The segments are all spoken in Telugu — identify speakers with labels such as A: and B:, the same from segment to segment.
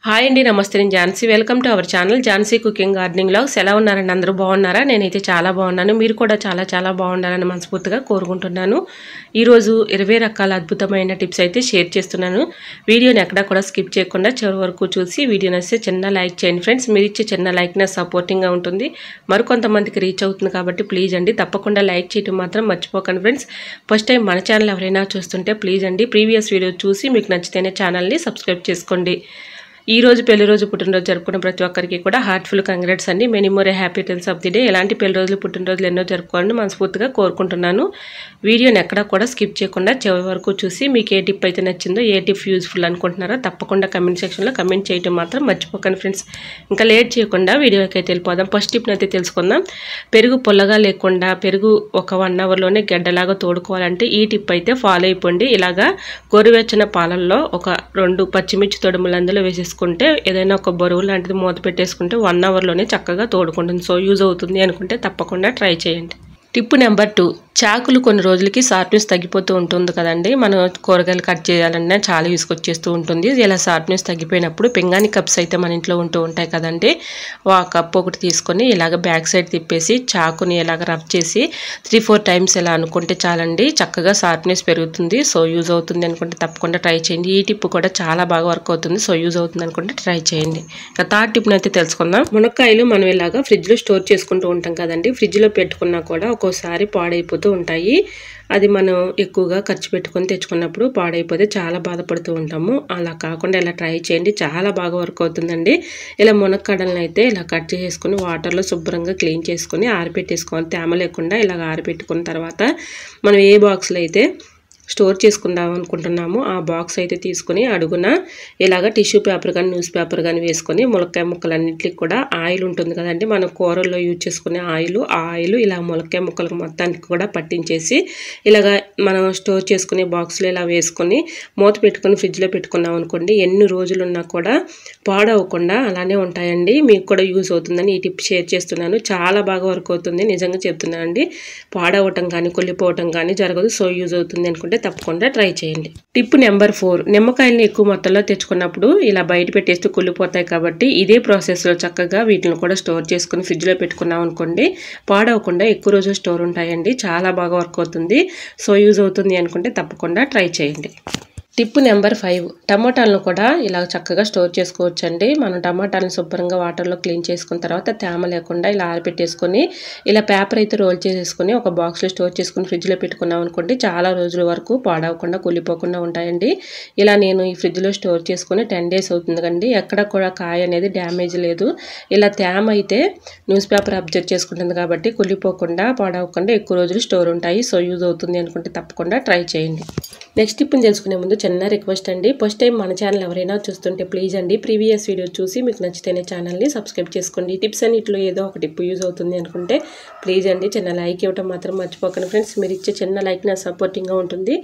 A: హాయ్ అండి, నమస్తే. నేను Jhansi. Welcome to our channel Jhansi cooking gardening vlogs. ఎలా ఉన్నారండి? అందరూ బాగున్నారా? నేనైతే చాలా బాగున్నాను. మీరు కూడా చాలా బాగుండాలని మనస్ఫూర్తిగా కోరుకుంటున్నాను. ఈరోజు 20 రకాల అద్భుతమైన టిప్స్ అయితే షేర్ చేస్తున్నాను. వీడియోని ఎక్కడా కూడా స్కిప్ చేయకుండా చివరి వరకు చూసి వీడియో నచ్చితే చిన్న లైక్ చేయండి ఫ్రెండ్స్. మీరు ఇచ్చే చిన్న లైక్ నాకు సపోర్టింగ్గా ఉంటుంది, మరికొంతమందికి రీచ్ అవుతుంది కాబట్టి ప్లీజ్ అండి తప్పకుండా లైక్ చేయడం మాత్రం మర్చిపోకండి ఫ్రెండ్స్. ఫస్ట్ టైం మన ఛానల్ ఎవరైనా చూస్తుంటే ప్లీజ్ అండి ప్రీవియస్ వీడియో చూసి మీకు నచ్చితేనే ఛానల్ని సబ్స్క్రైబ్ చేసుకోండి. ఈ రోజు పెళ్లి రోజు పుట్టినరోజు జరుపుకున్న ప్రతి ఒక్కరికి కూడా హార్ట్ఫుల్ కంగ్రాట్స్ అండి. Many more happy returns of the day. ఎలాంటి పెళ్లి రోజులు పుట్టినరోజులు ఎన్నో జరుపుకోవాలని మనస్ఫూర్తిగా కోరుకుంటున్నాను. వీడియోని ఎక్కడా కూడా స్కిప్ చేయకుండా చివరి వరకు చూసి మీకు ఏ టిప్ అయితే నచ్చిందో, ఏ టిప్ యూజ్ఫుల్ అనుకుంటున్నారో తప్పకుండా కమెంట్ సెక్షన్లో కమెంట్ చేయడం మాత్రం మర్చిపోకండి ఫ్రెండ్స్. ఇంకా లేట్ చేయకుండా వీడియోకి అయితే వెళ్ళిపోదాం. ఫస్ట్ టిప్ని అయితే తెలుసుకుందాం. పెరుగు పొల్లగా లేకుండా పెరుగు ఒక 1 అవర్లోనే గడ్డలాగా తోడుకోవాలంటే ఈ టిప్ అయితే ఫాలో అయిపోండి. ఇలాగా గోరువెచ్చని పాలల్లో ఒక 2 పచ్చిమిర్చి తొడుములు అందులో వేసేసుకుంటే ఏదైనా ఒక బరువు లాంటిది మూత పెట్టేసుకుంటే 1 అవర్లోనే చక్కగా తోడుకుంటుంది. సో యూజ్ అవుతుంది అనుకుంటే తప్పకుండా ట్రై చేయండి. టిప్ నెంబర్ 2, చాకులు కొన్ని రోజులకి షార్ప్నెస్ తగ్గిపోతూ ఉంటుంది కదండి. మనం కూరగాయలు కట్ చేయాలన్నా చాలా విసుకొచ్చేస్తూ ఉంటుంది. ఇలా షార్ప్నెస్ తగ్గిపోయినప్పుడు పింగాణి కప్స్ అయితే మన ఇంట్లో ఉంటూ ఉంటాయి కదండి. ఆ కప్ ఒకటి తీసుకొని ఇలాగ బ్యాక్ సైడ్ తిప్పేసి చాకుని ఇలాగ రబ్ చేసి 3-4 టైమ్స్ ఇలా అనుకుంటే చాలండి, చక్కగా షార్ప్నెస్ పెరుగుతుంది. సో యూజ్ అవుతుంది అనుకుంటే తప్పకుండా ట్రై చేయండి. ఈ టిప్ కూడా చాలా బాగా వర్క్ అవుతుంది. సో యూజ్ అవుతుంది అనుకుంటే ట్రై చేయండి. ఇంకా థర్డ్ టిప్ని అయితే తెలుసుకుందాం. మునక్కాయలు మనం ఇలాగా ఫ్రిడ్జ్లో స్టోర్ చేసుకుంటూ ఉంటాం కదండి. ఫ్రిడ్జ్లో పెట్టుకున్నా కూడా ఒక్కోసారి పాడైపోతూ ఉంటాయి. అది మనం ఎక్కువగా ఖర్చు పెట్టుకొని తెచ్చుకున్నప్పుడు పాడైపోతే చాలా బాధపడుతూ ఉంటాము. అలా కాకుండా ఇలా ట్రై చేయండి, చాలా బాగా వర్క్ అవుతుందండి. ఇలా మునక్కాడలను అయితే ఇలా కట్ చేసుకొని వాటర్లో శుభ్రంగా క్లీన్ చేసుకొని ఆరిపెట్టేసుకోవాలి. తేమ లేకుండా ఇలాగ ఆరిపెట్టుకున్న తర్వాత మనం ఏ బాక్స్లో అయితే స్టోర్ చేసుకుందాం అనుకుంటున్నాము ఆ బాక్స్ అయితే తీసుకుని అడుగున ఇలాగ టిష్యూ పేపర్ కానీ న్యూస్ పేపర్ కానీ వేసుకొని ములక్కాయ ముక్కలన్నింటికి కూడా ఆయిల్ ఉంటుంది కదండి, మనం కూరల్లో యూజ్ చేసుకునే ఆ ఆయిల్ ఇలా ములక్కాయ ముక్కలకు మొత్తానికి కూడా పట్టించేసి ఇలాగ మనం స్టోర్ చేసుకునే బాక్స్లో ఇలా వేసుకొని మూత పెట్టుకొని ఫ్రిడ్జ్లో పెట్టుకున్నాం అనుకోండి, ఎన్ని రోజులు ఉన్నా కూడా పాడవకుండా అలానే ఉంటాయండి. మీకు కూడా యూజ్ అవుతుందని ఈ టిప్ షేర్ చేస్తున్నాను. చాలా బాగా వర్క్ అవుతుంది, నిజంగా చెప్తున్నానండి. పాడవటం కానీ కుళ్ళిపోవటం కానీ జరగదు. సో యూజ్ అవుతుంది అనుకుంటే తప్పకుండా ట్రై చేయండి. టిప్ నెంబర్ 4, నిమ్మకాయలని ఎక్కువ మొత్తంలో తెచ్చుకున్నప్పుడు ఇలా బయట పెట్టేస్తే కుళ్ళిపోతాయి కాబట్టి ఇదే ప్రాసెస్లో చక్కగా వీటిని కూడా స్టోర్ చేసుకుని ఫ్రిడ్జ్లో పెట్టుకున్నాం అనుకోండి, పాడవకుండా ఎక్కువ రోజులు స్టోర్ ఉంటాయండి. చాలా బాగా వర్క్ అవుతుంది. సో యూజ్ అవుతుంది అనుకుంటే తప్పకుండా ట్రై చేయండి. టిప్ నెంబర్ 5, టమాటాలను కూడా ఇలా చక్కగా స్టోర్ చేసుకోవచ్చండి. మనం టమాటాలను శుభ్రంగా వాటర్లో క్లీన్ చేసుకున్న తర్వాత తేమ లేకుండా ఇలా ఆరిపెట్టేసుకొని ఇలా పేపర్ అయితే రోల్ చేసేసుకొని ఒక బాక్స్లో స్టోర్ చేసుకుని ఫ్రిడ్జ్లో పెట్టుకున్నాం అనుకోండి, చాలా రోజుల వరకు పాడవకుండా కూలిపోకుండా ఉంటాయండి. ఇలా నేను ఈ ఫ్రిడ్జ్లో స్టోర్ చేసుకుని 10 డేస్ అవుతుంది కండి, ఎక్కడ కూడా కాయ అనేది డ్యామేజ్ లేదు. ఇలా తేమ అయితే న్యూస్ పేపర్ అబ్జర్వ్ చేసుకుంటుంది కాబట్టి కుళ్ళిపోకుండా పాడవకుండా ఎక్కువ రోజులు స్టోర్ ఉంటాయి. సో యూజ్ అవుతుంది అనుకుంటే తప్పకుండా ట్రై చేయండి. నెక్స్ట్ టిప్ని తెలుసుకునే ముందు చిన్న రిక్వెస్ట్ అండి. ఫస్ట్ టైం మన ఛానల్ ఎవరైనా చూస్తుంటే ప్లీజ్ అండి ప్రీవియస్ వీడియో చూసి మీకు నచ్చితేనే ఛానల్ని సబ్స్క్రైబ్ చేసుకోండి. ఈ టిప్స్ అన్నింటిలో ఏదో ఒక టిప్ యూజ్ అవుతుంది అనుకుంటే ప్లీజ్ అండి చిన్న లైక్ ఇవ్వడం మాత్రం మర్చిపోకండి ఫ్రెండ్స్. మీరు ఇచ్చే చిన్న లైక్ నా సపోర్టింగ్గా ఉంటుంది,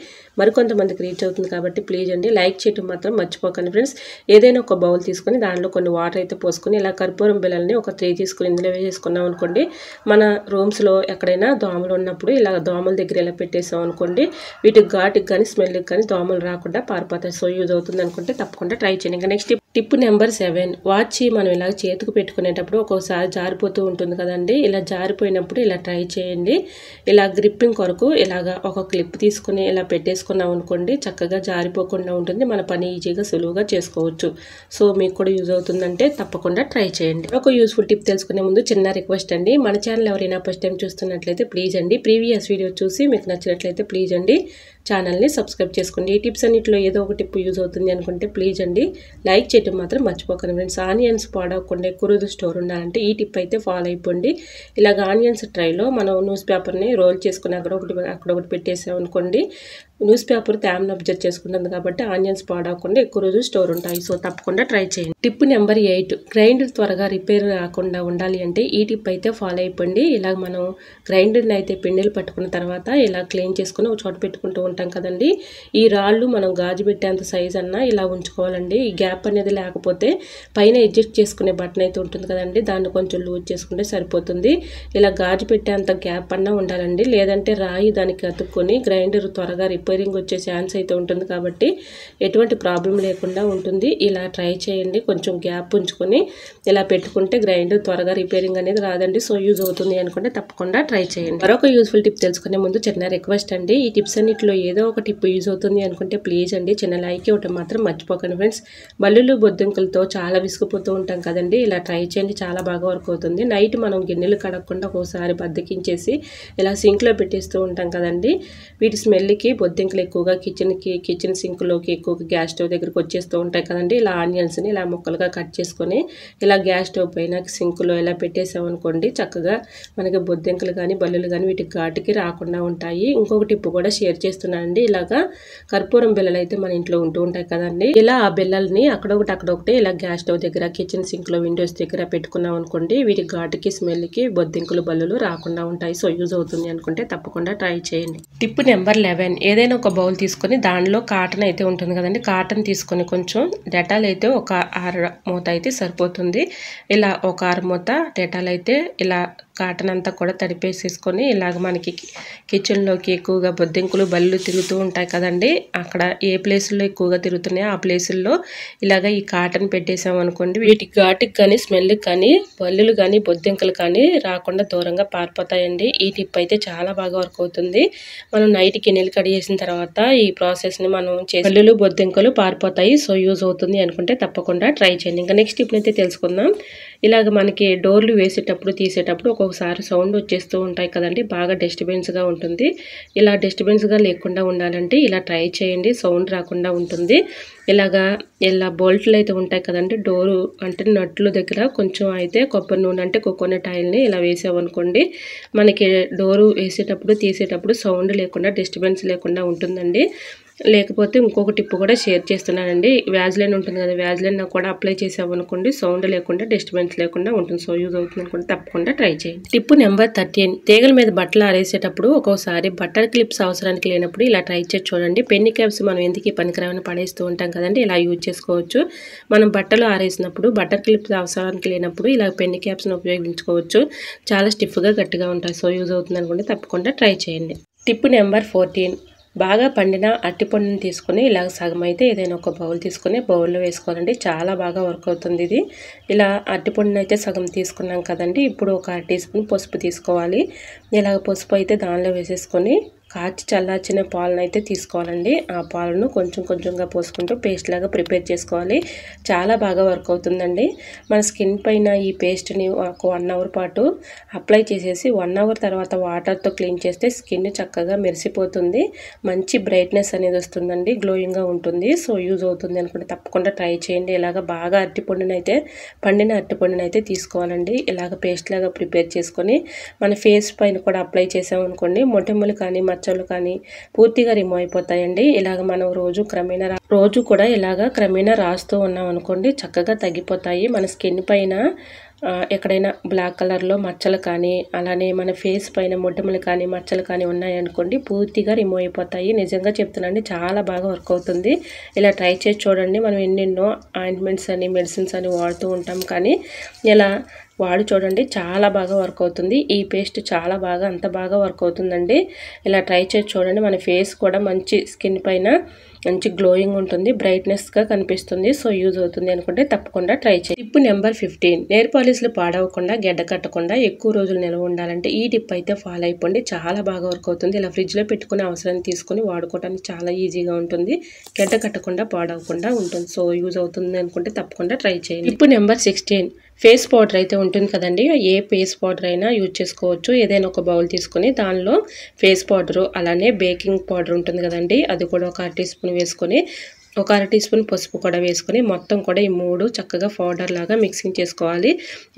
A: మరికొంతమందికి రీచ్ అవుతుంది కాబట్టి ప్లీజ్ అండి లైక్ చేయడం మాత్రం మర్చిపోకండి ఫ్రెండ్స్. ఏదైనా ఒక బౌల్ తీసుకొని దానిలో కొన్ని వాటర్ అయితే పోసుకొని ఇలా కర్పూరం బిళ్ళల్ని ఒక 3 తీసుకుని ఇందులో వేసేసుకున్నాం అనుకోండి, మన రూమ్స్లో ఎక్కడైనా దోమలు ఉన్నప్పుడు ఇలా దోమల దగ్గర ఇలా పెట్టేసాం అనుకోండి, వీటికి ఘాటుకి కానీ స్మెల్కి కానీ దోమలు రాకుండా పారిపోతాయి. సో యూజ్ అవుతుంది అనుకుంటే తప్పకుండా ట్రై చేయండి. ఇంకా నెక్స్ట్ టిప్ నెంబర్ 7, వాచ్ మనం ఇలా చేతికి పెట్టుకునేటప్పుడు ఒక్కోసారి జారిపోతూ ఉంటుంది కదండి. ఇలా జారిపోయినప్పుడు ఇలా ట్రై చేయండి. ఇలా గ్రిప్పింగ్ కొరకు ఇలాగా ఒక క్లిప్ తీసుకుని ఇలా పెట్టేసుకున్నాం అనుకోండి, చక్కగా జారిపోకుండా ఉంటుంది, మన పని ఈజీగా సులువుగా చేసుకోవచ్చు. సో మీకు కూడా యూజ్ అవుతుందంటే తప్పకుండా ట్రై చేయండి. ఒక యూస్ఫుల్ టిప్ తెలుసుకునే ముందు చిన్న రిక్వెస్ట్ అండి, మన ఛానల్ ఎవరైనా ఫస్ట్ టైం చూస్తున్నట్లయితే ప్లీజ్ అండి ప్రీవియస్ వీడియో చూసి మీకు నచ్చినట్లయితే ప్లీజ్ అండి ఛానల్ని సబ్స్క్రైబ్ చేసుకోండి. ఈ టిప్స్ అన్నింటిలో ఏదో ఒక టిప్ యూజ్ అవుతుంది అనుకుంటే ప్లీజ్ అండి లైక్ చేయడం మాత్రం మర్చిపోకండి ఫ్రెండ్స్. ఆనియన్స్ పాడవకుండా ఎక్కువ రోజులు స్టోర్ ఉండాలంటే ఈ టిప్ అయితే ఫాలో అయిపోండి. ఇలాగ ఆనియన్స్ ట్రైలో మనం న్యూస్ పేపర్ని రోల్ చేసుకుని అక్కడొకటి పెట్టేసాం అనుకోండి, న్యూస్ పేపర్ తేమను అబ్జర్వ్ చేసుకుంటుంది కాబట్టి ఆనియన్స్ పాడవకుండా ఎక్కువ రోజులు స్టోర్ ఉంటాయి. సో తప్పకుండా ట్రై చేయండి. టిప్ నెంబర్ 8, గ్రైండర్ త్వరగా రిపేర్ కాకుండా ఉండాలి అంటే ఈ టిప్ అయితే ఫాలో అయిపోండి. ఇలా మనం గ్రైండర్ని అయితే పిండిలు పట్టుకున్న తర్వాత ఇలా క్లీన్ చేసుకుని ఒక చోట పెట్టుకుంటూ ఉంటాం కదండి, ఈ రాళ్ళు మనం గాజు పెట్టేంత సైజ్ అన్నా ఇలా ఉంచుకోవాలండి. ఈ గ్యాప్ అనేది లేకపోతే పైన అడ్జస్ట్ చేసుకునే బటన్ అయితే ఉంటుంది కదండి, దాన్ని కొంచెం లూజ్ చేసుకుంటే సరిపోతుంది. ఇలా గాజు పెట్టేంత గ్యాప్ అన్నా ఉండాలండి, లేదంటే రాయి దానికి అతుక్కొని గ్రైండర్ త్వరగా రిపేర్ రిపేరింగ్ వచ్చే ఛాన్స్ అయితే ఉంటుంది కాబట్టి ఎటువంటి ప్రాబ్లం లేకుండా ఉంటుంది. ఇలా ట్రై చేయండి. కొంచెం గ్యాప్ ఉంచుకొని ఇలా పెట్టుకుంటే గ్రైండర్ త్వరగా రిపేరింగ్ అనేది రాదండి. సో యూజ్ అవుతుంది అనుకుంటే తప్పకుండా ట్రై చేయండి. మరొక యూస్ఫుల్ టిప్ తెలుసుకునే ముందు చిన్న రిక్వెస్ట్ అండి. ఈ టిప్స్ అన్నిటిలో ఏదో ఒక టిప్ యూజ్ అవుతుంది అనుకుంటే ప్లీజ్ అండి చిన్న లైక్ ఇవ్వటం మాత్రం మర్చిపోకండి ఫ్రెండ్స్. బల్లులు బొద్దింకలతో చాలా విసుగుపోతూ ఉంటాం కదండి. ఇలా ట్రై చేయండి, చాలా బాగా వర్క్ అవుతుంది. నైట్ మనం గిన్నెలు కడగకుండా ఒకసారి బద్దకించేసి ఇలా సింక్లో పెట్టేస్తూ ఉంటాం కదండి. వీటి స్మెల్కి బొద్దింకలు ఎక్కువగా కిచెన్ సింక్లోకి ఎక్కువగా గ్యాస్ స్టవ్ దగ్గరికి వచ్చేస్తూ ఉంటాయి కదండి. ఇలా ఆనియన్స్ని ఇలా ముక్కలుగా కట్ చేసుకొని ఇలా గ్యాస్ స్టవ్ పైన సింక్లో ఇలా పెట్టేసామనుకోండి చక్కగా మనకి బొద్దింకలు కానీ బల్లులు కానీ వీటికి ఘాటుకి రాకుండా ఉంటాయి. ఇంకొక టిప్ కూడా షేర్ చేస్తున్నానండి. ఇలాగా కర్పూరం బిళ్ళలు అయితే మన ఇంట్లో ఉంటూ ఉంటాయి కదండి. ఇలా ఆ బిళ్ళల్ని అక్కడొకటి ఇలా గ్యాస్ స్టవ్ దగ్గర కిచెన్ సింక్లో విండోస్ దగ్గర పెట్టుకున్నాం అనుకోండి వీటి ఘాటుకి స్మెల్కి బొద్దింకలు బల్లులు రాకుండా ఉంటాయి. సో యూజ్ అవుతుంది అనుకుంటే తప్పకుండా ట్రై చేయండి. టిప్ నెంబర్ 11, ఏదైనా ఒక బౌల్ తీసుకొని దానిలో కాటన్ అయితే ఉంటుంది కదండి. కాటన్ తీసుకొని కొంచెం డెటాల్ అయితే ఒక 6 మూత అయితే సరిపోతుంది. ఇలా ఒక 6 మూత డెటాల్ అయితే ఇలా కాటన్ అంతా కూడా తడిపేసేసుకొని ఇలాగ మనకి కిచెన్లోకి ఎక్కువగా బొద్దింకలు బల్లు తిరుగుతూ ఉంటాయి కదండి. అక్కడ ఏ ప్లేసుల్లో ఎక్కువగా తిరుగుతున్నాయో ఆ ప్లేసుల్లో ఇలాగ ఈ కాటన్ పెట్టేసాం అనుకోండి వీటి ఘాటుకి కానీ స్మెల్కి కానీ బల్లులు కానీ బొద్దింకలు కానీ రాకుండా దూరంగా పారిపోతాయండి. ఈ టిప్ అయితే చాలా బాగా వర్క్ అవుతుంది. మనం నైట్ గిన్నెలు కడిగేసిన తర్వాత ఈ ప్రాసెస్ని మనం చేసి బల్లులు బొద్దింకలు పారిపోతాయి. సో యూజ్ అవుతుంది అనుకుంటే తప్పకుండా ట్రై చేయండి. ఇంకా నెక్స్ట్ టిప్ అయితే తెలుసుకుందాం. ఇలాగ మనకి డోర్లు వేసేటప్పుడు తీసేటప్పుడు ఒక్కొక్కసారి సౌండ్ వచ్చేస్తూ ఉంటాయి కదండి. బాగా డిస్టర్బెన్స్గా ఉంటుంది. ఇలా డిస్టర్బెన్స్గా లేకుండా ఉండాలంటే ఇలా ట్రై చేయండి, సౌండ్ రాకుండా ఉంటుంది. ఇలా బోల్ట్లు అయితే ఉంటాయి కదండి. డోరు అంటే నట్లు దగ్గర కొంచెం అయితే కొబ్బరి నూనె అంటే కోకోనట్ ఆయిల్ని ఇలా వేసామనుకోండి మనకి డోరు వేసేటప్పుడు తీసేటప్పుడు సౌండ్ లేకుండా డిస్టర్బెన్స్ లేకుండా ఉంటుందండి. లేకపోతే ఇంకొక టిప్ కూడా షేర్ చేస్తున్నానండి. వ్యాజ్లైన్ ఉంటుంది కదా, వ్యాజ్లైన్ కూడా అప్లై చేసామనుకోండి సౌండ్ లేకుండా డిస్టర్బెన్స్ లేకుండా ఉంటుంది. సో యూజ్ అవుతుంది అనుకుంటే తప్పకుండా ట్రై చేయండి. టిప్ నెంబర్ 13, తీగల మీద బట్టలు ఆరేసేటప్పుడు ఒక్కోసారి బట్టర్ క్లిప్స్ అవసరానికి లేనప్పుడు ఇలా ట్రై చేసి చూడండి. పెన్ని క్యాప్స్ మనం ఎందుకు పనికిరావని పడేస్తూ ఉంటాం కదండి. ఇలా యూజ్ చేసుకోవచ్చు. మనం బట్టలు ఆరేసినప్పుడు బట్టర్ క్లిప్స్ అవసరానికి లేనప్పుడు ఇలా పెన్ని క్యాప్స్ని ఉపయోగించుకోవచ్చు. చాలా స్టిఫ్గా గట్టిగా ఉంటాయి. సో యూజ్ అవుతుంది అనుకుంటే తప్పకుండా ట్రై చేయండి. టిప్ నెంబర్ 14, బాగా పండిన అరటిపండుని తీసుకొని ఇలా సగం అయితే ఏదైనా ఒక బౌల్ తీసుకొని బౌల్లో వేసుకోవాలండి. చాలా బాగా వర్క్ అవుతుంది ఇది. ఇలా అరటిపండుని అయితే సగం తీసుకున్నాం కదండి. ఇప్పుడు ఒక 1 టీ స్పూన్ పసుపు తీసుకోవాలి. ఇలాగ పసుపు అయితే దానిలో వేసేసుకొని కాచి చల్లార్చిన పాలను అయితే తీసుకోవాలండి. ఆ పాలను కొంచెంగా పోసుకుంటూ పేస్ట్ లాగా ప్రిపేర్ చేసుకోవాలి. చాలా బాగా వర్క్ అవుతుందండి. మన స్కిన్ పైన ఈ పేస్ట్ని ఒక 1 అవర్ పాటు అప్లై చేసేసి 1 అవర్ తర్వాత వాటర్తో క్లీన్ చేస్తే స్కిన్ చక్కగా మెరిసిపోతుంది. మంచి బ్రైట్నెస్ అనేది వస్తుందండి, గ్లోయింగ్గా ఉంటుంది. సో యూజ్ అవుతుంది అనుకుంటే తప్పకుండా ట్రై చేయండి. ఇలాగ బాగా పండిన అరటిపండుని అయితే తీసుకోవాలండి. ఇలాగ పేస్ట్ లాగా ప్రిపేర్ చేసుకొని మన ఫేస్ పైన కూడా అప్లై చేసామనుకోండి మొటిమలు కానీ మచ్చలు కానీ పూర్తిగా రిమూవ్ అయిపోతాయండి. ఇలాగ మనం రోజు కూడా ఇలాగ క్రమేణా రాస్తూ ఉన్నాం అనుకోండి చక్కగా తగ్గిపోతాయి. మన స్కిన్ పైన ఎక్కడైనా బ్లాక్ కలర్లో మచ్చలు కానీ అలానే మన ఫేస్ పైన మొటిమలు కానీ మచ్చలు కానీ ఉన్నాయనుకోండి పూర్తిగా రిమూవ్ అయిపోతాయి. నిజంగా చెప్తున్నాండి, చాలా బాగా వర్క్ అవుతుంది. ఇలా ట్రై చేసి చూడండి. మనం ఎన్నెన్నో ఆయింట్మెంట్స్ అని మెడిసిన్స్ అని వాడుతూ ఉంటాం కానీ ఇలా వాడి చూడండి, చాలా బాగా వర్క్ అవుతుంది. ఈ పేస్ట్ చాలా బాగా అంత బాగా వర్క్ అవుతుందండి. ఇలా ట్రై చేసి చూడండి. మన ఫేస్ కూడా మంచి స్కిన్ పైన మంచి గ్లోయింగ్ ఉంటుంది, బ్రైట్నెస్గా కనిపిస్తుంది. సో యూజ్ అవుతుంది అనుకుంటే తప్పకుండా ట్రై చేయండి. టిప్ నెంబర్ 15, నెయిల్ పాలిష్లు పాడవకుండా గడ్డ కట్టకుండా ఎక్కువ రోజులు నిల్వ ఉండాలంటే ఈ టిప్ అయితే ఫాలో అయిపోండి. చాలా బాగా వర్క్ అవుతుంది. ఇలా ఫ్రిడ్జ్లో పెట్టుకుని అవసరాన్ని తీసుకొని వాడుకోవడానికి చాలా ఈజీగా ఉంటుంది, గడ్డ కట్టకుండా పాడవకుండా ఉంటుంది. సో యూజ్ అవుతుంది అనుకుంటే తప్పకుండా ట్రై చేయండి. టిప్ నెంబర్ 16, ఫేస్ పౌడర్ అయితే ఉంటుంది కదండి. ఏ ఫేస్ పౌడర్ అయినా యూజ్ చేసుకోవచ్చు. ఏదైనా ఒక బౌల్ తీసుకొని దానిలో ఫేస్ పౌడరు అలానే బేకింగ్ పౌడర్ ఉంటుంది కదండి, అది కూడా ఒక 1 టీ స్పూన్ వేసుకొని ఒక 1/2 టీ స్పూన్ పసుపు కూడా వేసుకొని మొత్తం కూడా ఈ 3 చక్కగా పౌడర్ లాగా మిక్సింగ్ చేసుకోవాలి.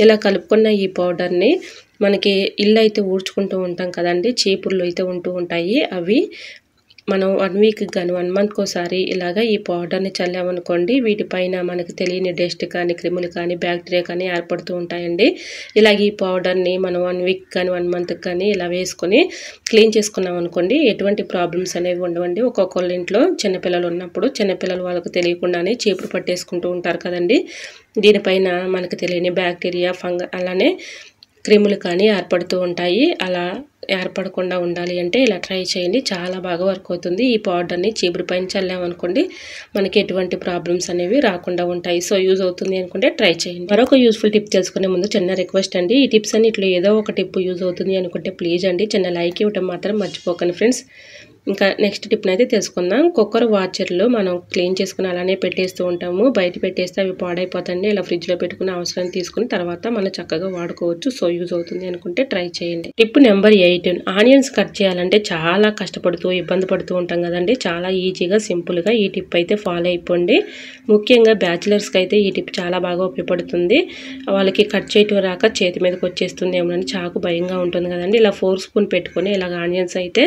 A: ఇలా కలుపుకున్న ఈ పౌడర్ని మనకి ఇల్లు అయితే ఊడ్చుకుంటూ ఉంటాం కదండి, చీపుర్లు అయితే ఉంటూ ఉంటాయి. అవి మనం 1 వీక్ కానీ 1 మంత్కి ఒకసారి ఇలాగ ఈ పౌడర్ని చల్లామనుకోండి వీటిపైన మనకు తెలియని డస్ట్ కానీ క్రిములు కానీ బ్యాక్టీరియా కానీ ఏర్పడుతూ ఉంటాయండి. ఇలాగ ఈ పౌడర్ని మనం 1 వీక్ కానీ 1 మంత్కి కానీ ఇలా వేసుకొని క్లీన్ చేసుకున్నాం అనుకోండి ఎటువంటి ప్రాబ్లమ్స్ అనేవి ఉండవండి. ఒక్కొక్కళ్ళ ఇంట్లో చిన్నపిల్లలు ఉన్నప్పుడు చిన్నపిల్లలు వాళ్ళకు తెలియకుండానే చీపురు పట్టేసుకుంటూ ఉంటారు కదండి. దీనిపైన మనకు తెలియని బ్యాక్టీరియా అలానే క్రిములు కానీ ఏర్పడుతూ ఉంటాయి. అలా ఏర్పడకుండా ఉండాలి అంటే ఇలా ట్రై చేయండి, చాలా బాగా వర్క్ అవుతుంది. ఈ పౌడర్ని చీపురు పైన చల్లామనుకోండి మనకి ఎటువంటి ప్రాబ్లమ్స్ అనేవి రాకుండా ఉంటాయి. సో యూజ్ అవుతుంది అనుకుంటే ట్రై చేయండి. మరొక యూస్ఫుల్ టిప్ తెలుసుకునే ముందు చిన్న రిక్వెస్ట్ అండి, ఈ టిప్స్ అన్నిట్లో ఏదో ఒక టిప్ యూజ్ అవుతుంది అనుకుంటే ప్లీజ్ అండి చిన్న లైక్ ఇవ్వడం మాత్రం మర్చిపోకండి ఫ్రెండ్స్. ఇంకా నెక్స్ట్ టిప్ని అయితే తెలుసుకుందాం. కుక్కర్ వాచర్లు మనం క్లీన్ చేసుకుని అలానే పెట్టేస్తూ ఉంటాము, బయట పెట్టేస్తే అవి పాడైపోతాయండి. ఇలా ఫ్రిడ్జ్లో పెట్టుకుని అవసరం తీసుకుని తర్వాత మనం చక్కగా వాడుకోవచ్చు. సో యూజ్ అవుతుంది అనుకుంటే ట్రై చేయండి. టిప్ నెంబర్ 8, ఆనియన్స్ కట్ చేయాలంటే చాలా కష్టపడుతూ ఇబ్బంది పడుతూ ఉంటాం కదండి. చాలా ఈజీగా సింపుల్గా ఈ టిప్ అయితే ఫాలో అయిపోండి. ముఖ్యంగా బ్యాచిలర్స్కి అయితే ఈ టిప్ చాలా బాగా ఉపయోగపడుతుంది. వాళ్ళకి కట్ చేయటం రాక చేతి మీదకి వచ్చేస్తుంది ఏమని చాకు భయంగా ఉంటుంది కదండి. ఇలా 4 స్పూన్ పెట్టుకొని ఇలాగ ఆనియన్స్ అయితే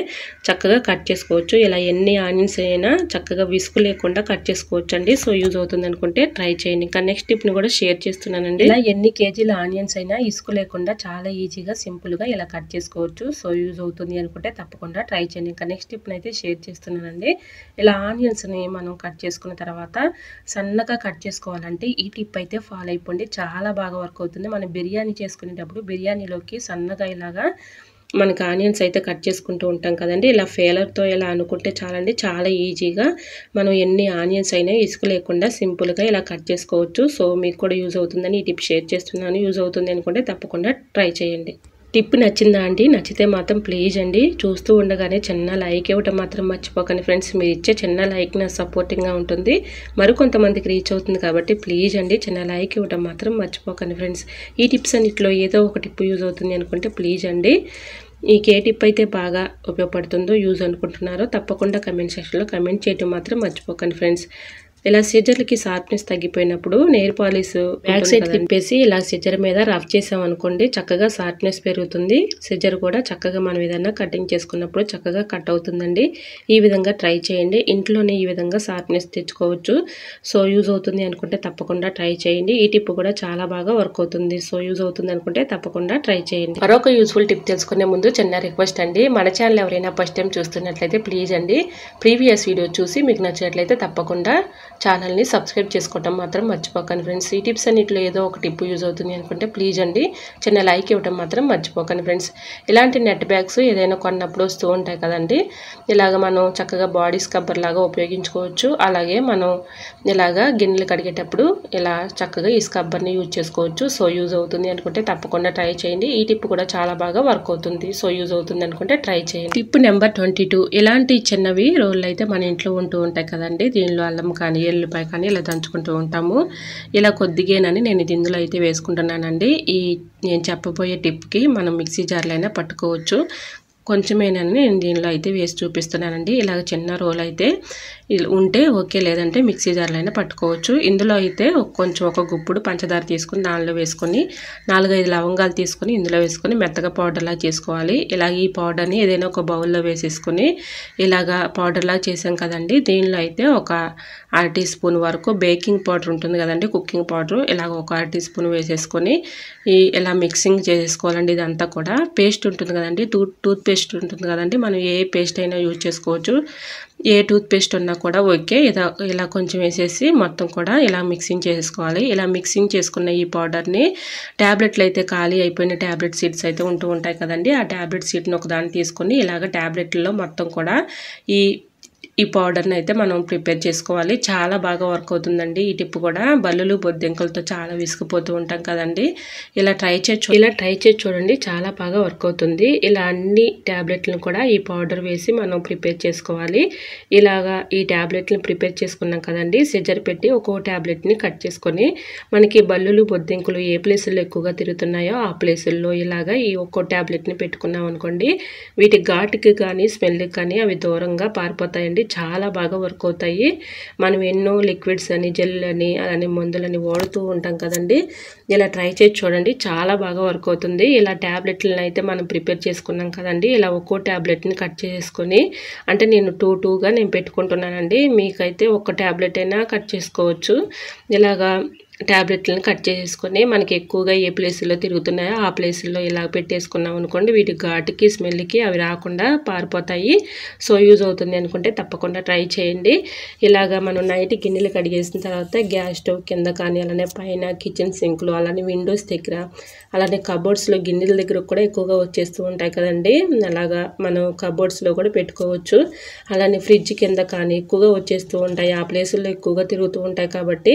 A: చక్కగా కట్ చేసుకోవచ్చు. ఇలా ఎన్ని ఆనియన్స్ అయినా చక్కగా విసుగు లేకుండా కట్ చేసుకోవచ్చు అండి. సో యూజ్ అవుతుంది అనుకుంటే ట్రై చేయండి. ఇంకా నెక్స్ట్ టిప్ని కూడా షేర్ చేస్తున్నానండి. ఇలా ఎన్ని కేజీల ఆనియన్స్ అయినా ఇసుగు లేకుండా చాలా ఈజీగా సింపుల్గా ఇలా కట్ చేసుకోవచ్చు. సో యూజ్ అవుతుంది అనుకుంటే తప్పకుండా ట్రై చేయండి. ఇంకా నెక్స్ట్ టిప్ని అయితే షేర్ చేస్తున్నానండి. ఇలా ఆనియన్స్ని మనం కట్ చేసుకున్న తర్వాత సన్నగా కట్ చేసుకోవాలంటే ఈ టిప్ అయితే ఫాలో అయిపోండి, చాలా బాగా వర్క్ అవుతుంది. మనం బిర్యానీ చేసుకునేటప్పుడు బిర్యానీలోకి సన్నగా ఇలాగా మనకు ఆనియన్స్ అయితే కట్ చేసుకుంటూ ఉంటాం కదండి. ఇలా ఫేలర్తో ఇలా అనుకుంటే చాలండి, చాలా ఈజీగా మనం ఎన్ని ఆనియన్స్ అయినా ఇసుక లేకుండా సింపుల్గా ఇలా కట్ చేసుకోవచ్చు. సో మీకు కూడా యూజ్ అవుతుందని ఈ టిప్ షేర్ చేస్తున్నాను. యూజ్ అవుతుంది అనుకుంటే తప్పకుండా ట్రై చేయండి. టిప్ నచ్చిందా అండి? నచ్చితే మాత్రం ప్లీజ్ అండి చూస్తూ ఉండగానే చిన్న లైక్ ఇవ్వటం మాత్రం మర్చిపోకండి ఫ్రెండ్స్. మీరు ఇచ్చే చిన్న లైక్ నాకు సపోర్టింగ్గా ఉంటుంది, మరికొంతమందికి రీచ్ అవుతుంది కాబట్టి ప్లీజ్ అండి చిన్న లైక్ ఇవ్వటం మాత్రం మర్చిపోకండి ఫ్రెండ్స్. ఈ టిప్స్ అన్నింటిలో ఏదో ఒక టిప్ యూజ్ అవుతుంది అనుకుంటే ప్లీజ్ అండి. మీకు ఏ టిప్ అయితే బాగా ఉపయోగపడుతుందో యూజ్ అనుకుంటున్నారో తప్పకుండా కమెంట్ సెక్షన్లో కమెంట్ చేయటం మాత్రం మర్చిపోకండి ఫ్రెండ్స్. ఇలా సిజర్లకి షార్ప్నెస్ తగ్గిపోయినప్పుడు నెయిల్ పాలిష్ బ్యాక్ సైడ్ తిప్పేసి ఇలా సిజర్ మీద రఫ్ చేసామనుకోండి చక్కగా షార్ప్నెస్ పెరుగుతుంది. సిజర్ కూడా చక్కగా మనం ఏదైనా కటింగ్ చేసుకున్నప్పుడు చక్కగా కట్ అవుతుందండి. ఈ విధంగా ట్రై చేయండి, ఇంట్లోనే ఈ విధంగా షార్ప్నెస్ తెచ్చుకోవచ్చు. సో యూజ్ అవుతుంది అనుకుంటే తప్పకుండా ట్రై చేయండి. ఈ టిప్ కూడా చాలా బాగా వర్క్ అవుతుంది. సో యూజ్ అవుతుంది అనుకుంటే తప్పకుండా ట్రై చేయండి. మరొక యూస్ఫుల్ టిప్ తెలుసుకునే ముందు చిన్న రిక్వెస్ట్ అండి, మన ఛానల్ ఎవరైనా ఫస్ట్ టైం చూస్తున్నట్లయితే ప్లీజ్ అండి ప్రీవియస్ వీడియో చూసి మీకు నచ్చినట్లయితే తప్పకుండా ఛానల్ని సబ్స్క్రైబ్ చేసుకోవటం మాత్రం మర్చిపోకండి ఫ్రెండ్స్. ఈ టిప్స్ అన్నింటిలో ఏదో ఒక టిప్ యూజ్ అవుతుంది అనుకుంటే ప్లీజ్ అండి చిన్న లైక్ ఇవ్వటం మాత్రం మర్చిపోకండి ఫ్రెండ్స్. ఇలాంటి నెట్ బ్యాగ్స్ ఏదైనా కొన్నప్పుడు వస్తూ ఉంటాయి కదండి, ఇలాగ మనం చక్కగా బాడీ స్క్రబ్బర్ లాగా ఉపయోగించుకోవచ్చు. అలాగే మనం ఇలాగా గిన్నెలు కడిగేటప్పుడు ఇలా చక్కగా ఈ స్క్రబ్బర్ని యూజ్ చేసుకోవచ్చు. సో యూజ్ అవుతుంది అనుకుంటే తప్పకుండా ట్రై చేయండి. ఈ టిప్ కూడా చాలా బాగా వర్క్ అవుతుంది. సో యూజ్ అవుతుంది అనుకుంటే ట్రై చేయండి. టిప్ నెంబర్ 22, ఇలాంటి చిన్నవి రోళ్ళు అయితే మన ఇంట్లో ఉంటూ ఉంటాయి కదండి. దీనిలో అల్లం కానీ ఎల్లిపాయ కానీ ఇలా దంచుకుంటూ ఉంటాము. ఇలా కొద్దిగానని నేను ఇది ఇందులో అయితే వేసుకుంటున్నానండి. ఈ నేను చెప్పబోయే టిప్కి మనం మిక్సీ జార్లో అయినా పట్టుకోవచ్చు. కొంచెమేనని నేను దీనిలో అయితే వేసి చూపిస్తున్నానండి. ఇలాగ చిన్న రోల్ అయితే ఉంటే ఓకే, లేదంటే మిక్సీ జార్లో అయినా పట్టుకోవచ్చు. ఇందులో అయితే కొంచెం ఒక గుప్పుడు పంచదార తీసుకుని దానిలో వేసుకొని 4-5 లవంగాలు తీసుకొని ఇందులో వేసుకొని మెత్తగా పౌడర్లా చేసుకోవాలి. ఇలాగ ఈ పౌడర్ని ఏదైనా ఒక బౌల్లో వేసేసుకొని ఇలాగా పౌడర్లా చేసాం కదండి. దీనిలో అయితే ఒక 1/2 టీ స్పూన్ వరకు బేకింగ్ పౌడర్ ఉంటుంది కదండి, కుకింగ్ పౌడర్, ఇలాగ ఒక 1/2 టీ స్పూన్ వేసేసుకొని ఇలా మిక్సింగ్ చేసుకోవాలండి. ఇదంతా కూడా పేస్ట్ ఉంటుంది కదండి, టూత్ పేస్ట్ ఉంటుంది కదండి, మనం ఏ పేస్ట్ అయినా యూజ్ చేసుకోవచ్చు. ఏ టూత్ పేస్ట్ ఉన్నా కూడా ఓకే. ఇలా కొంచెం వేసేసి మొత్తం కూడా ఇలా మిక్సింగ్ చేసుకోవాలి. ఇలా మిక్సింగ్ చేసుకున్న ఈ పౌడర్ని ట్యాబ్లెట్లు అయితే ఖాళీ అయిపోయిన ట్యాబ్లెట్ సీడ్స్ అయితే ఉంటూ ఉంటాయి కదండి, ఆ ట్యాబ్లెట్ సీడ్ని ఒకదాన్ని తీసుకొని ఇలాగ ట్యాబ్లెట్లలో మొత్తం కూడా ఈ పౌడర్ని అయితే మనం ప్రిపేర్ చేసుకోవాలి. చాలా బాగా వర్క్ అవుతుందండి ఈ టిప్ కూడా. బల్లులు బొద్దింకలతో చాలా విసిగిపోతూ ఉంటాం కదండి, ఇలా ట్రై చేసి చూడండి, చాలా బాగా వర్క్ అవుతుంది. ఇలా అన్ని ట్యాబ్లెట్లను కూడా ఈ పౌడర్ వేసి మనం ప్రిపేర్ చేసుకోవాలి. ఇలాగా ఈ ట్యాబ్లెట్లను ప్రిపేర్ చేసుకున్నాం కదండి, సిజర్ పెట్టి ఒక్కో ట్యాబ్లెట్ని కట్ చేసుకొని మనకి బల్లులు బొద్దింకలు ఏ ప్లేసుల్లో ఎక్కువగా తిరుగుతున్నాయో ఆ ప్లేసుల్లో ఇలాగా ఈ ఒక్కో ట్యాబ్లెట్ని పెట్టుకున్నాం అనుకోండి, వీటి ఘాటుకి కానీ స్మెల్కి కానీ అవి దూరంగా పారిపోతాయండి. చాలా బాగా వర్క్ అవుతాయి. మనం ఎన్నో లిక్విడ్స్ అని జెల్ అని అలానే మందులని వాడుతూ ఉంటాం కదండి, ఇలా ట్రై చేసి చూడండి, చాలా బాగా వర్క్ అవుతుంది. ఇలా ట్యాబ్లెట్లను అయితే మనం ప్రిపేర్ చేసుకున్నాం కదండి, ఇలా ఒక్కో ట్యాబ్లెట్ని కట్ చేసుకొని, అంటే నేను 2-2గా నేను పెట్టుకుంటున్నానండి, మీకైతే ఒక్క ట్యాబ్లెట్ అయినా కట్ చేసుకోవచ్చు. ఇలాగా ట్యాబ్లెట్లను కట్ చేసేసుకొని మనకి ఎక్కువగా ఏ ప్లేసుల్లో తిరుగుతున్నాయో ఆ ప్లేసుల్లో ఇలా పెట్టేసుకున్నాం అనుకోండి, వీటి ఘాటుకి స్మెల్కి అవి రాకుండా పారిపోతాయి. సో యూజ్ అవుతుంది అనుకుంటే తప్పకుండా ట్రై చేయండి. ఇలాగా మనం నైట్ గిన్నెలు కడిగేసిన తర్వాత గ్యాస్ స్టవ్ కింద కానీ, అలానే పైన కిచెన్ సింక్లో, అలానే విండోస్ దగ్గర, అలానే కబోర్డ్స్లో గిన్నెల దగ్గర కూడా ఎక్కువగా వచ్చేస్తూ ఉంటాయి కదండి. అలాగా మనం కబోర్డ్స్లో కూడా పెట్టుకోవచ్చు. అలానే ఫ్రిడ్జ్ కింద కానీ ఎక్కువగా వచ్చేస్తూ ఉంటాయి, ఆ ప్లేసుల్లో ఎక్కువగా తిరుగుతూ ఉంటాయి. కాబట్టి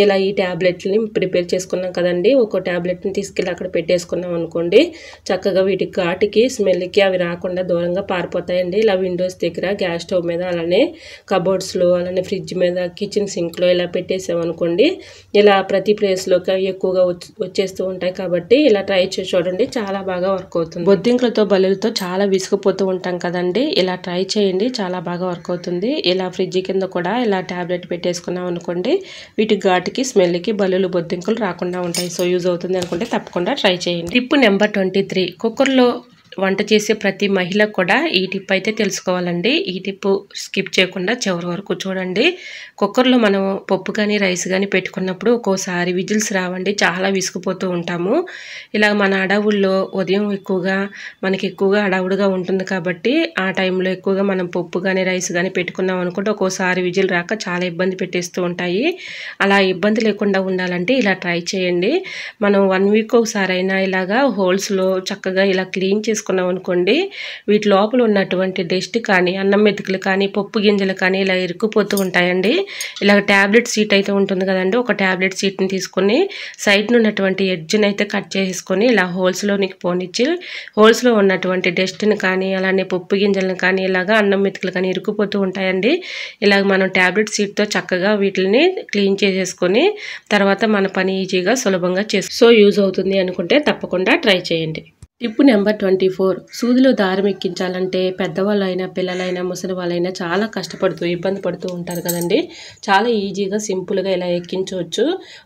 A: ఇలా ఈ ట్యాబ్లెట్ని ప్రిపేర్ చేసుకున్నాం కదండి, ఒక్కో ట్యాబ్లెట్ని తీసుకెళ్ళి అక్కడ పెట్టేసుకున్నాం అనుకోండి, చక్కగా వీటి ఘాటుకి స్మెల్కి అవి రాకుండా దూరంగా పారిపోతాయండి. ఇలా విండోస్ దగ్గర, గ్యాస్ స్టవ్ మీద, అలానే కబోర్డ్స్లో, అలానే ఫ్రిడ్జ్ మీద, కిచెన్ సింక్లో ఇలా పెట్టేసామనుకోండి, ఇలా ప్రతి ప్లేస్లోకి ఎక్కువగా వచ్చేస్తూ ఉంటాయి. కాబట్టి ఇలా ట్రై చేసి చూడండి, చాలా బాగా వర్క్ అవుతుంది. బొద్దింకలతో బల్లులతో చాలా విసుగుపోతూ ఉంటాం కదండి, ఇలా ట్రై చేయండి, చాలా బాగా వర్క్ అవుతుంది. ఇలా ఫ్రిడ్జ్ కింద కూడా ఇలా ట్యాబ్లెట్ పెట్టేసుకున్నాం అనుకోండి, వీటి ఘాటుకి స్మెల్కి బల్లులు బొద్దింకలు రాకుండా ఉంటాయి. సో యూజ్ అవుతుంది అనుకుంటే తప్పకుండా ట్రై చేయండి. టిప్ నెంబర్ 23, కుక్కర్లో వంట చేసే ప్రతి మహిళ కూడా ఈ టిప్ అయితే తెలుసుకోవాలండి. ఈ టిప్ స్కిప్ చేయకుండా చివరి వరకు చూడండి. కుక్కర్లో మనం పప్పు కానీ రైస్ కానీ పెట్టుకున్నప్పుడు ఒక్కోసారి విజిల్స్ రావండి, చాలా విసుకుపోతూ ఉంటాము. ఇలా మన అడవుల్లో ఉదయం మనకి ఎక్కువగా అడవుడుగా ఉంటుంది కాబట్టి ఆ టైంలో ఎక్కువగా మనం పప్పు కానీ రైస్ కానీ పెట్టుకున్నాం అనుకుంటే ఒక్కోసారి విజిల్ రాక చాలా ఇబ్బంది పెట్టేస్తూ ఉంటాయి. అలా ఇబ్బంది లేకుండా ఉండాలంటే ఇలా ట్రై చేయండి. మనం 1 వీక్ ఒకసారి అయినా ఇలాగా హోల్స్లో చక్కగా ఇలా క్లీన్ చేసుకున్నాం అనుకోండి, వీటి లోపల ఉన్నటువంటి డస్ట్ కానీ, అన్నం మెతుకులు కానీ, పప్పు గింజలు కానీ ఇలా ఇరుక్కుపోతూ ఉంటాయండి. ఇలా ట్యాబ్లెట్ సీట్ అయితే ఉంటుంది కదండి, ఒక ట్యాబ్లెట్ సీట్ని తీసుకొని సైడ్ను ఉన్నటువంటి ఎడ్జ్ని అయితే కట్ చేసుకొని ఇలా హోల్స్లోనికి పోనిచ్చి, హోల్స్లో ఉన్నటువంటి డస్ట్ని కానీ, అలానే పప్పు గింజలను కానీ, ఇలాగా అన్నం మెతుకులు కానీ ఇరుక్కుపోతూ ఉంటాయండి. ఇలాగ మనం ట్యాబ్లెట్ సీట్తో చక్కగా వీటిని క్లీన్ చేసేసుకొని తర్వాత మన పని ఈజీగా సులభంగా సో యూజ్ అవుతుంది అనుకుంటే తప్పకుండా ట్రై చేయండి. టిప్ నెంబర్ 24, సూదిలో దారం ఎక్కించాలంటే పెద్దవాళ్ళైనా, పిల్లలైనా, ముసలి వాళ్ళైనా చాలా కష్టపడుతూ ఇబ్బంది పడుతూ ఉంటారు కదండి. చాలా ఈజీగా సింపుల్గా ఇలా ఎక్కించవచ్చు.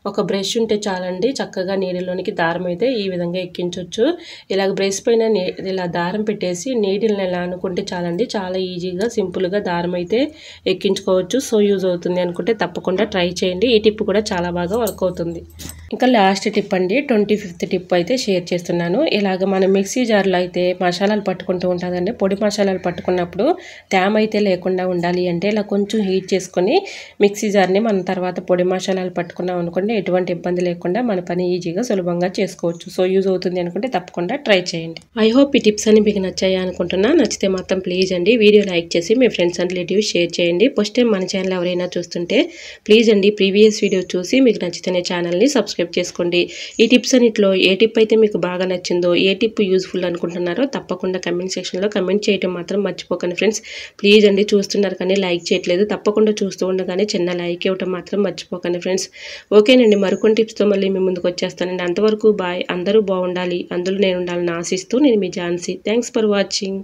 A: ఒక బ్రష్ ఉంటే చాలండి, చక్కగా నీడిలోనికి దారం అయితే ఈ విధంగా ఎక్కించవచ్చు. ఇలాగ బ్రష్ పైన ఇలా దారం పెట్టేసి నీడిల్ని ఇలా అనుకుంటే చాలండి, చాలా ఈజీగా సింపుల్గా దారం అయితే ఎక్కించుకోవచ్చు. సో యూజ్ అవుతుంది అనుకుంటే తప్పకుండా ట్రై చేయండి. ఈ టిప్ కూడా చాలా బాగా వర్క్ అవుతుంది. ఇంకా లాస్ట్ టిప్ అండి, 25th టిప్ అయితే షేర్ చేస్తున్నాను. ఇలాగ మనం మిక్సీ జార్లో అయితే మసాలాలు పట్టుకుంటూ ఉంటుందండి, పొడి మసాలాలు పట్టుకున్నప్పుడు తేమ అయితే లేకుండా ఉండాలి అంటే ఇలా కొంచెం హీట్ చేసుకొని మిక్సీ జార్ని మనం తర్వాత పొడి మసాలాలు పట్టుకున్నాం అనుకోండి, ఎటువంటి ఇబ్బంది లేకుండా మన పని ఈజీగా సులభంగా చేసుకోవచ్చు. సో యూజ్ అవుతుంది అనుకుంటే తప్పకుండా ట్రై చేయండి. ఐ హోప్ ఈ టిప్స్ అన్ని మీకు నచ్చాయి అనుకుంటున్నా. నచ్చితే మాత్రం ప్లీజ్ అండి వీడియో లైక్ చేసి మీ ఫ్రెండ్స్ అండ్ రిలేటివ్స్ షేర్ చేయండి. ఫస్ట్ టైం మన ఛానల్ ఎవరైనా చూస్తుంటే ప్లీజ్ అండి ప్రీవియస్ వీడియో చూసి మీకు నచ్చితేనే ఛానల్ని సబ్స్క్రైబ్ చేసుకోండి. ఈ టిప్స్ అన్నిట్లో ఏ టిప్ అయితే మీకు బాగా నచ్చిందో, ఏ టిప్ యూజ్ఫుల్ అనుకుంటున్నారో తప్పకుండా కమెంట్ సెక్షన్లో కమెంట్ చేయడం మాత్రం మర్చిపోకండి ఫ్రెండ్స్. ప్లీజ్ అండి, చూస్తున్నారు కానీ లైక్ చేయట్లేదు, తప్పకుండా చూస్తూ ఉండగానే చిన్న లైక్ ఇవ్వడం మాత్రం మర్చిపోకండి ఫ్రెండ్స్. ఓకేనండి, మరికొన్ని టిప్స్తో మళ్ళీ మీ ముందుకు వచ్చేస్తానండి. అంతవరకు బాయ్. అందరూ బాగుండాలి, అందులో నేను ఉండాలని ఆశిస్తూ నేను మీ ఝాన్సీ. Thanks for watching.